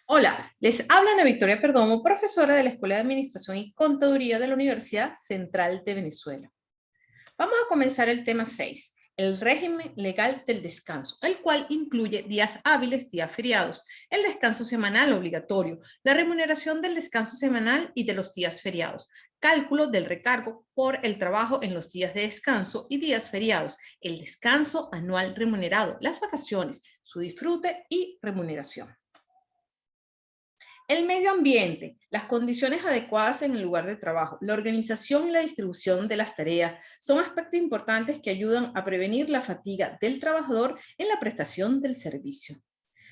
Hola, les habla Ana Victoria Perdomo, profesora de la Escuela de Administración y Contaduría de la Universidad Central de Venezuela. Vamos a comenzar el tema 6, el régimen legal del descanso, el cual incluye días hábiles, días feriados, el descanso semanal obligatorio, la remuneración del descanso semanal y de los días feriados, cálculo del recargo por el trabajo en los días de descanso y días feriados, el descanso anual remunerado, las vacaciones, su disfrute y remuneración. El medio ambiente, las condiciones adecuadas en el lugar de trabajo, la organización y la distribución de las tareas son aspectos importantes que ayudan a prevenir la fatiga del trabajador en la prestación del servicio.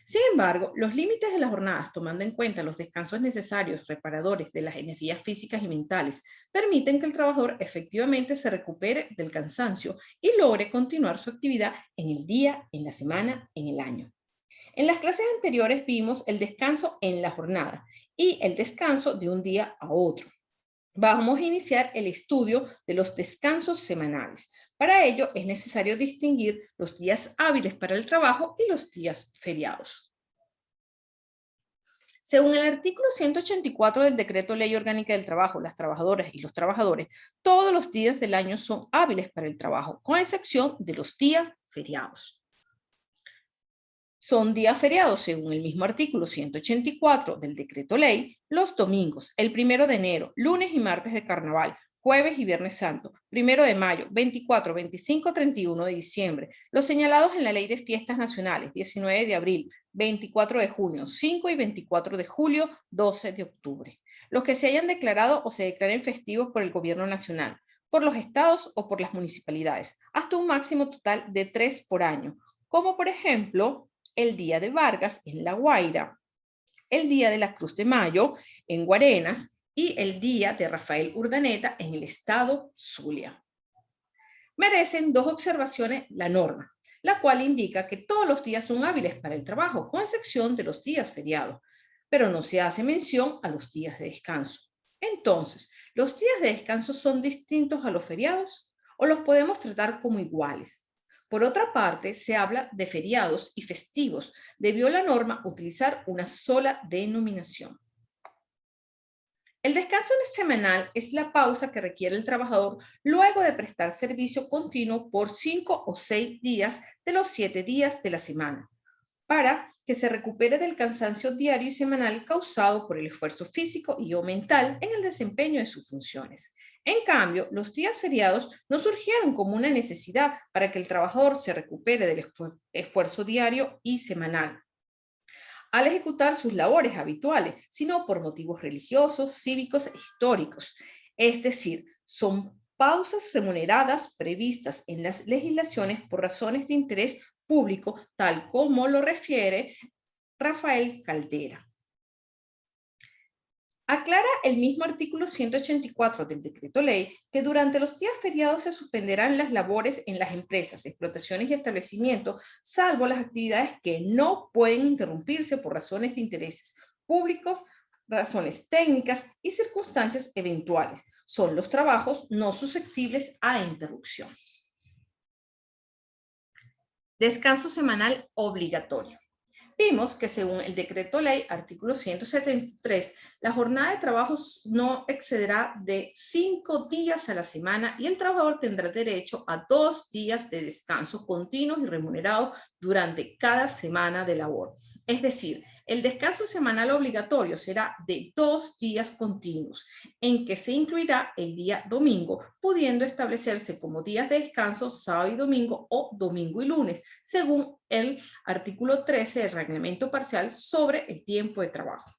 Sin embargo, los límites de las jornadas, tomando en cuenta los descansos necesarios, reparadores de las energías físicas y mentales, permiten que el trabajador efectivamente se recupere del cansancio y logre continuar su actividad en el día, en la semana, en el año. En las clases anteriores vimos el descanso en la jornada y el descanso de un día a otro. Vamos a iniciar el estudio de los descansos semanales. Para ello es necesario distinguir los días hábiles para el trabajo y los días feriados. Según el artículo 184 del Decreto Ley Orgánica del Trabajo, las trabajadoras y los trabajadores, todos los días del año son hábiles para el trabajo, con excepción de los días feriados. Son días feriados, según el mismo artículo 184 del Decreto Ley, los domingos, el 1 de enero, lunes y martes de carnaval, jueves y viernes santo, 1 de mayo, 24, 25, 31 de diciembre, los señalados en la Ley de Fiestas Nacionales, 19 de abril, 24 de junio, 5 y 24 de julio, 12 de octubre. Los que se hayan declarado o se declaren festivos por el Gobierno Nacional, por los estados o por las municipalidades, hasta un máximo total de 3 por año, como por ejemplo el Día de Vargas en La Guaira, el Día de la Cruz de Mayo en Guarenas y el Día de Rafael Urdaneta en el estado Zulia. Merecen dos observaciones la norma, la cual indica que todos los días son hábiles para el trabajo, con excepción de los días feriados, pero no se hace mención a los días de descanso. Entonces, ¿los días de descanso son distintos a los feriados o los podemos tratar como iguales? Por otra parte, se habla de feriados y festivos. Debió la norma utilizar una sola denominación. El descanso semanal es la pausa que requiere el trabajador luego de prestar servicio continuo por 5 o 6 días de los 7 días de la semana, para que se recupere del cansancio diario y semanal causado por el esfuerzo físico y o mental en el desempeño de sus funciones. En cambio, los días feriados no surgieron como una necesidad para que el trabajador se recupere del esfuerzo diario y semanal al ejecutar sus labores habituales, sino por motivos religiosos, cívicos e históricos. Es decir, son pausas remuneradas previstas en las legislaciones por razones de interés público, tal como lo refiere Rafael Caldera. Aclara el mismo artículo 184 del Decreto Ley que durante los días feriados se suspenderán las labores en las empresas, explotaciones y establecimientos, salvo las actividades que no pueden interrumpirse por razones de intereses públicos, razones técnicas y circunstancias eventuales. Son los trabajos no susceptibles a interrupción. Descanso semanal obligatorio. Vimos que según el Decreto Ley, artículo 173, la jornada de trabajo no excederá de 5 días a la semana y el trabajador tendrá derecho a 2 días de descanso continuos y remunerados durante cada semana de labor. Es decir, el descanso semanal obligatorio será de 2 días continuos, en que se incluirá el día domingo, pudiendo establecerse como días de descanso sábado y domingo o domingo y lunes, según el artículo 13 del reglamento parcial sobre el tiempo de trabajo.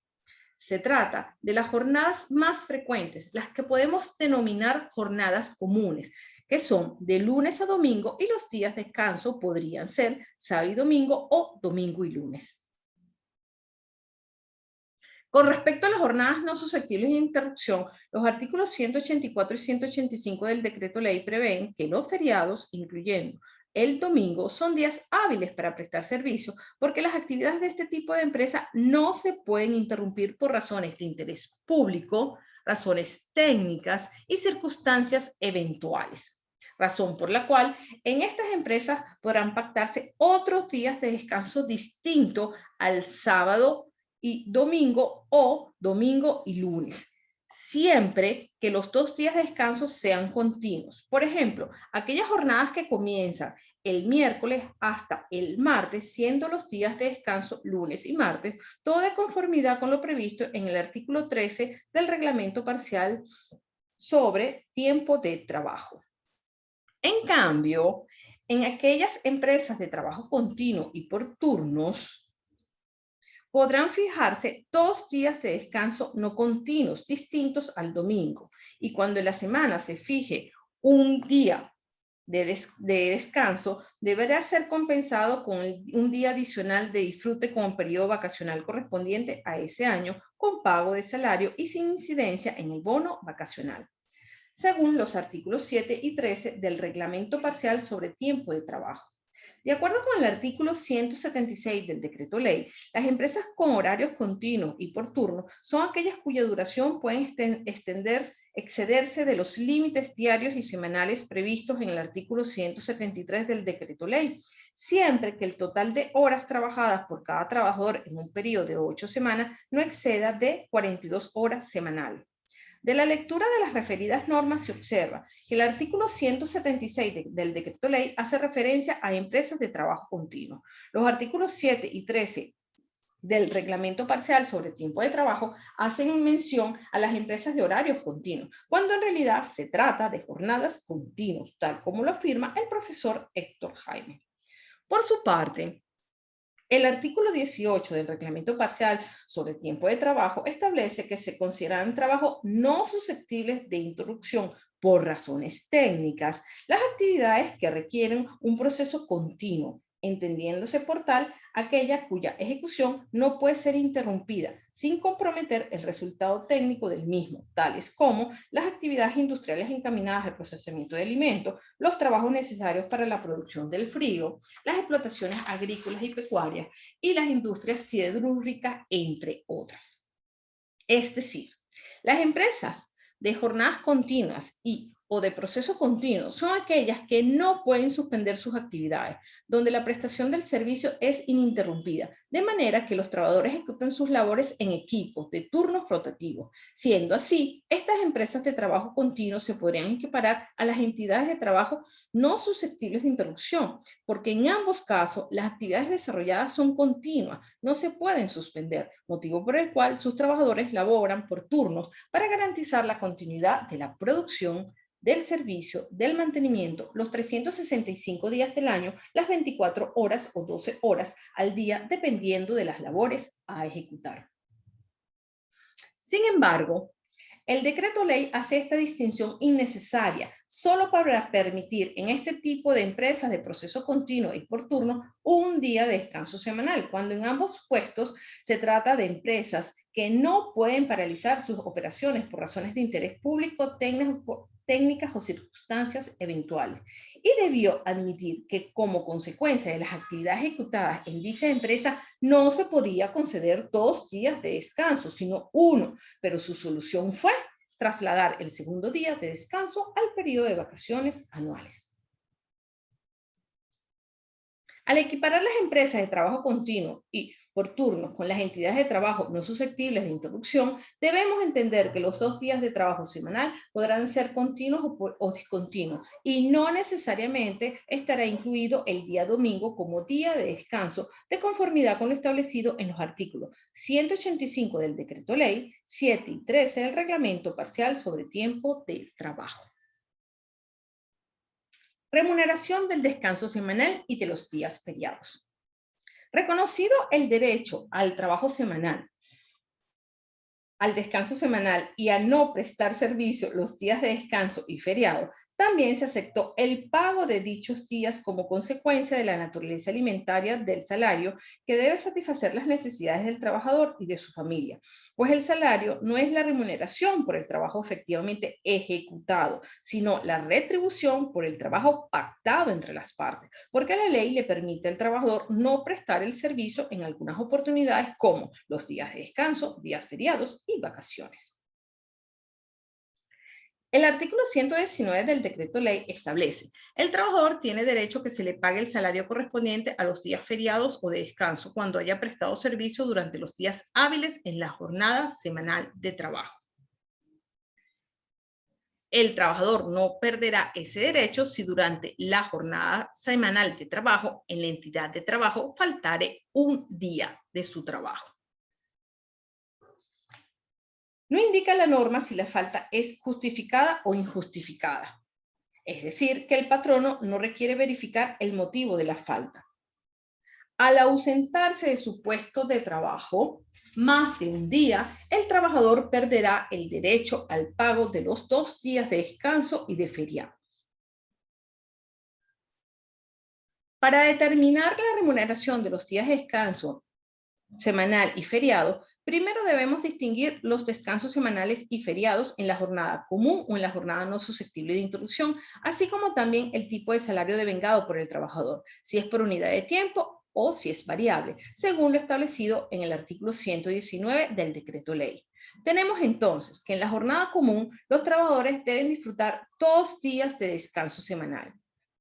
Se trata de las jornadas más frecuentes, las que podemos denominar jornadas comunes, que son de lunes a domingo y los días de descanso podrían ser sábado y domingo o domingo y lunes. Con respecto a las jornadas no susceptibles de interrupción, los artículos 184 y 185 del Decreto Ley prevén que los feriados, incluyendo el domingo, son días hábiles para prestar servicio porque las actividades de este tipo de empresa no se pueden interrumpir por razones de interés público, razones técnicas y circunstancias eventuales. Razón por la cual en estas empresas podrán pactarse otros días de descanso distinto al sábado y domingo o domingo y lunes, siempre que los 2 días de descanso sean continuos. Por ejemplo, aquellas jornadas que comienzan el miércoles hasta el martes, siendo los días de descanso lunes y martes, todo de conformidad con lo previsto en el artículo 13 del reglamento parcial sobre tiempo de trabajo. En cambio, en aquellas empresas de trabajo continuo y por turnos, podrán fijarse 2 días de descanso no continuos distintos al domingo. Y cuando en la semana se fije un día de descanso, deberá ser compensado con un día adicional de disfrute como periodo vacacional correspondiente a ese año, con pago de salario y sin incidencia en el bono vacacional, según los artículos 7 y 13 del Reglamento Parcial sobre Tiempo de Trabajo. De acuerdo con el artículo 176 del Decreto Ley, las empresas con horarios continuos y por turno son aquellas cuya duración pueden excederse de los límites diarios y semanales previstos en el artículo 173 del Decreto Ley, siempre que el total de horas trabajadas por cada trabajador en un periodo de 8 semanas no exceda de 42 horas semanales. De la lectura de las referidas normas se observa que el artículo 176 del Decreto Ley hace referencia a empresas de trabajo continuo. Los artículos 7 y 13 del Reglamento Parcial sobre Tiempo de Trabajo hacen mención a las empresas de horarios continuos, cuando en realidad se trata de jornadas continuas, tal como lo afirma el profesor Héctor Jaime. Por su parte, el artículo 18 del Reglamento Parcial sobre Tiempo de Trabajo establece que se consideran trabajos no susceptibles de interrupción por razones técnicas las actividades que requieren un proceso continuo, entendiéndose por tal aquella cuya ejecución no puede ser interrumpida sin comprometer el resultado técnico del mismo, tales como las actividades industriales encaminadas al procesamiento de alimentos, los trabajos necesarios para la producción del frío, las explotaciones agrícolas y pecuarias y las industrias siderúrgicas, entre otras. Es decir, las empresas de jornadas continuas o de proceso continuo son aquellas que no pueden suspender sus actividades, donde la prestación del servicio es ininterrumpida, de manera que los trabajadores ejecuten sus labores en equipos de turnos rotativos. Siendo así, estas empresas de trabajo continuo se podrían equiparar a las entidades de trabajo no susceptibles de interrupción, porque en ambos casos las actividades desarrolladas son continuas, no se pueden suspender, motivo por el cual sus trabajadores laboran por turnos para garantizar la continuidad de la producción, del servicio, del mantenimiento, los 365 días del año, las 24 horas o 12 horas al día, dependiendo de las labores a ejecutar. Sin embargo, el decreto ley hace esta distinción innecesaria solo para permitir en este tipo de empresas de proceso continuo y por turno un día de descanso semanal, cuando en ambos puestos se trata de empresas que no pueden paralizar sus operaciones por razones de interés público, técnicas o circunstancias eventuales, y debió admitir que como consecuencia de las actividades ejecutadas en dicha empresa no se podía conceder 2 días de descanso, sino 1, pero su solución fue trasladar el segundo día de descanso al periodo de vacaciones anuales. Al equiparar las empresas de trabajo continuo y por turnos con las entidades de trabajo no susceptibles de interrupción, debemos entender que los 2 días de trabajo semanal podrán ser continuos o discontinuos y no necesariamente estará incluido el día domingo como día de descanso de conformidad con lo establecido en los artículos 185 del Decreto Ley, 7 y 13 del Reglamento Parcial sobre Tiempo de Trabajo. Remuneración del descanso semanal y de los días feriados. Reconocido el derecho al trabajo semanal, al descanso semanal y a no prestar servicio los días de descanso y feriado, también se aceptó el pago de dichos días como consecuencia de la naturaleza alimentaria del salario que debe satisfacer las necesidades del trabajador y de su familia, pues el salario no es la remuneración por el trabajo efectivamente ejecutado, sino la retribución por el trabajo pactado entre las partes, porque la ley le permite al trabajador no prestar el servicio en algunas oportunidades como los días de descanso, días feriados y vacaciones. El artículo 119 del decreto ley establece: el trabajador tiene derecho a que se le pague el salario correspondiente a los días feriados o de descanso cuando haya prestado servicio durante los días hábiles en la jornada semanal de trabajo. El trabajador no perderá ese derecho si durante la jornada semanal de trabajo en la entidad de trabajo faltare un día de su trabajo. No indica la norma si la falta es justificada o injustificada. Es decir, que el patrono no requiere verificar el motivo de la falta. Al ausentarse de su puesto de trabajo más de un día, el trabajador perderá el derecho al pago de los 2 días de descanso y de feriado. Para determinar la remuneración de los días de descanso semanal y feriado, primero debemos distinguir los descansos semanales y feriados en la jornada común o en la jornada no susceptible de interrupción, así como también el tipo de salario devengado por el trabajador, si es por unidad de tiempo o si es variable, según lo establecido en el artículo 119 del decreto ley. Tenemos entonces que en la jornada común los trabajadores deben disfrutar 2 días de descanso semanal,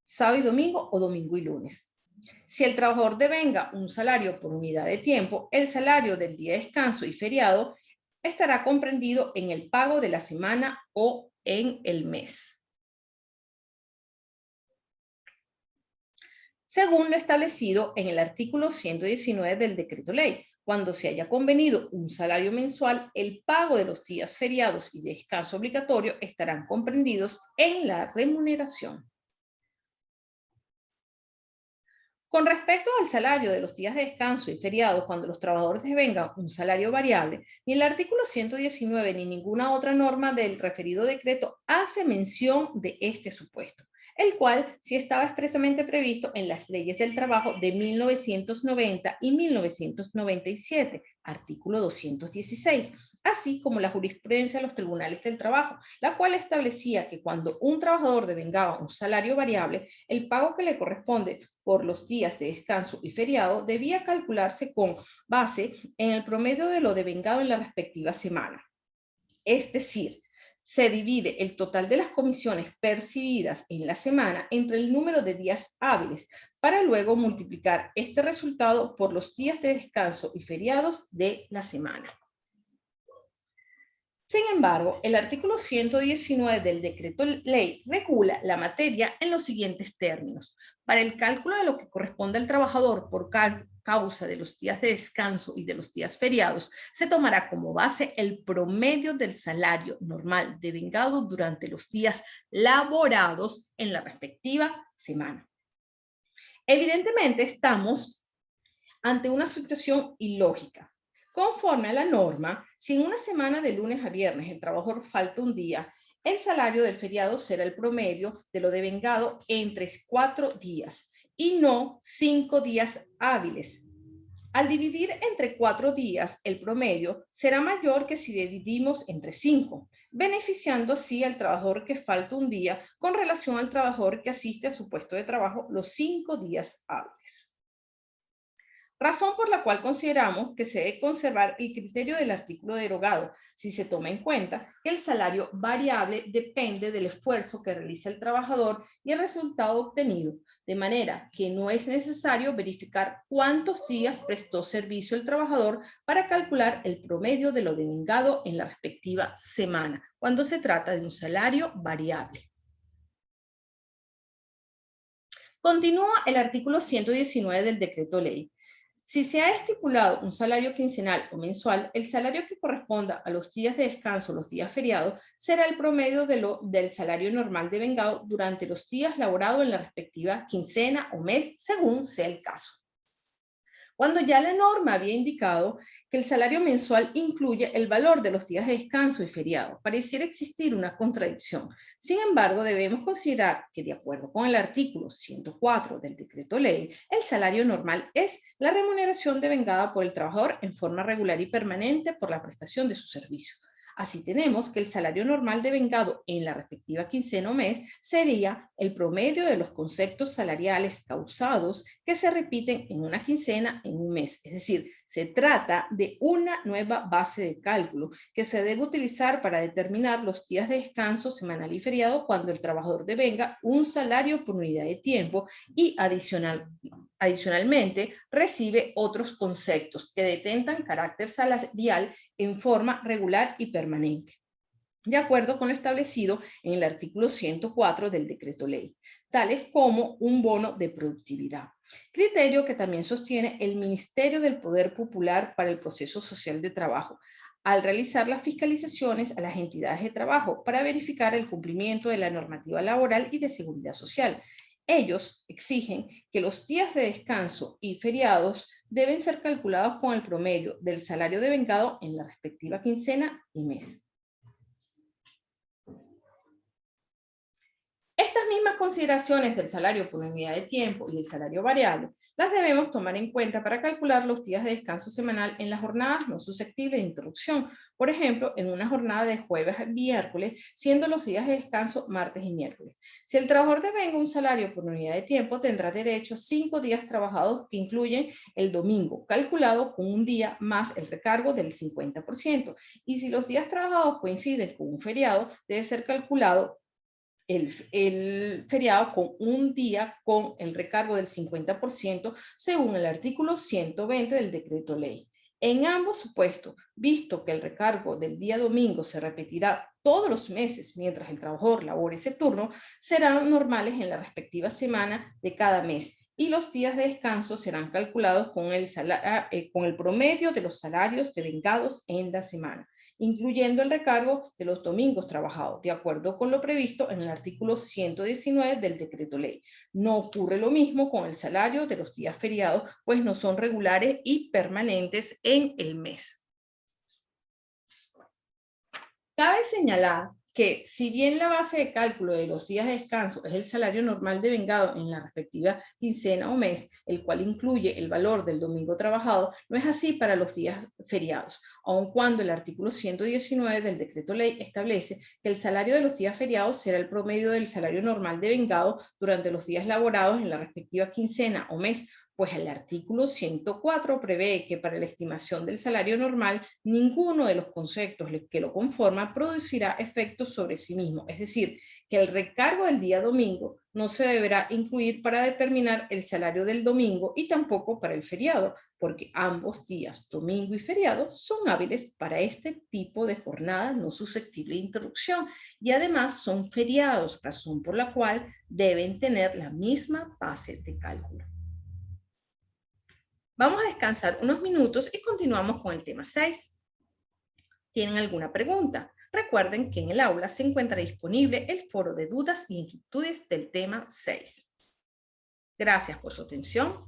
sábado y domingo o domingo y lunes. Si el trabajador devenga un salario por unidad de tiempo, el salario del día de descanso y feriado estará comprendido en el pago de la semana o en el mes, según lo establecido en el artículo 119 del decreto ley. Cuando se haya convenido un salario mensual, el pago de los días feriados y de descanso obligatorio estarán comprendidos en la remuneración. Con respecto al salario de los días de descanso y feriados cuando los trabajadores devengan un salario variable, ni el artículo 119 ni ninguna otra norma del referido decreto hace mención de este supuesto, el cual sí estaba expresamente previsto en las leyes del trabajo de 1990 y 1997, artículo 216, así como la jurisprudencia de los tribunales del trabajo, la cual establecía que cuando un trabajador devengaba un salario variable, el pago que le corresponde por los días de descanso y feriado debía calcularse con base en el promedio de lo devengado en la respectiva semana. Es decir, se divide el total de las comisiones percibidas en la semana entre el número de días hábiles para luego multiplicar este resultado por los días de descanso y feriados de la semana. Sin embargo, el artículo 119 del decreto ley regula la materia en los siguientes términos. Para el cálculo de lo que corresponde al trabajador por causa de los días de descanso y de los días feriados, se tomará como base el promedio del salario normal devengado durante los días laborados en la respectiva semana. Evidentemente, estamos ante una situación ilógica. Conforme a la norma, si en una semana de lunes a viernes el trabajador falta un día, el salario del feriado será el promedio de lo devengado entre 4 días y no 5 días hábiles. Al dividir entre 4 días, el promedio será mayor que si dividimos entre 5, beneficiando así al trabajador que falta un día con relación al trabajador que asiste a su puesto de trabajo los 5 días hábiles. Razón por la cual consideramos que se debe conservar el criterio del artículo derogado, si se toma en cuenta que el salario variable depende del esfuerzo que realiza el trabajador y el resultado obtenido, de manera que no es necesario verificar cuántos días prestó servicio el trabajador para calcular el promedio de lo devengado en la respectiva semana, cuando se trata de un salario variable. Continúa el artículo 119 del decreto ley. Si se ha estipulado un salario quincenal o mensual, el salario que corresponda a los días de descanso o los días feriados será el promedio del salario normal devengado durante los días laborados en la respectiva quincena o mes, según sea el caso. Cuando ya la norma había indicado que el salario mensual incluye el valor de los días de descanso y feriado, pareciera existir una contradicción. Sin embargo, debemos considerar que, de acuerdo con el artículo 104 del decreto ley, el salario normal es la remuneración devengada por el trabajador en forma regular y permanente por la prestación de su servicio. Así tenemos que el salario normal devengado en la respectiva quincena o mes sería el promedio de los conceptos salariales causados que se repiten en una quincena en un mes. Es decir, se trata de una nueva base de cálculo que se debe utilizar para determinar los días de descanso semanal y feriado cuando el trabajador devenga un salario por unidad de tiempo y adicionalmente recibe otros conceptos que detentan carácter salarial en forma regular y permanente, de acuerdo con lo establecido en el artículo 104 del decreto ley, tales como un bono de productividad, criterio que también sostiene el Ministerio del Poder Popular para el Proceso Social de Trabajo, al realizar las fiscalizaciones a las entidades de trabajo para verificar el cumplimiento de la normativa laboral y de seguridad social. Ellos exigen que los días de descanso y feriados deben ser calculados con el promedio del salario devengado en la respectiva quincena y mes. Estas mismas consideraciones del salario por unidad de tiempo y el salario variable las debemos tomar en cuenta para calcular los días de descanso semanal en las jornadas no susceptibles de interrupción. Por ejemplo, en una jornada de jueves a miércoles, siendo los días de descanso martes y miércoles. Si el trabajador devenga un salario por unidad de tiempo, tendrá derecho a 5 días trabajados que incluyen el domingo, calculado con un día más el recargo del 50%. Y si los días trabajados coinciden con un feriado, debe ser calculado el feriado con un día con el recargo del 50% según el artículo 120 del decreto ley. En ambos supuestos, visto que el recargo del día domingo se repetirá todos los meses mientras el trabajador labore ese turno, serán normales en la respectiva semana de cada mes y los días de descanso serán calculados con el promedio de los salarios devengados en la semana, incluyendo el recargo de los domingos trabajados, de acuerdo con lo previsto en el artículo 119 del decreto ley. No ocurre lo mismo con el salario de los días feriados, pues no son regulares y permanentes en el mes. Cabe señalar que si bien la base de cálculo de los días de descanso es el salario normal devengado en la respectiva quincena o mes, el cual incluye el valor del domingo trabajado, no es así para los días feriados, aun cuando el artículo 119 del decreto ley establece que el salario de los días feriados será el promedio del salario normal devengado durante los días laborados en la respectiva quincena o mes, pues el artículo 104 prevé que para la estimación del salario normal, ninguno de los conceptos que lo conforman producirá efectos sobre sí mismo. Es decir, que el recargo del día domingo no se deberá incluir para determinar el salario del domingo y tampoco para el feriado, porque ambos días, domingo y feriado, son hábiles para este tipo de jornada no susceptible de interrupción y además son feriados, razón por la cual deben tener la misma base de cálculo. Vamos a descansar unos minutos y continuamos con el tema 6. ¿Tienen alguna pregunta? Recuerden que en el aula se encuentra disponible el foro de dudas y inquietudes del tema 6. Gracias por su atención.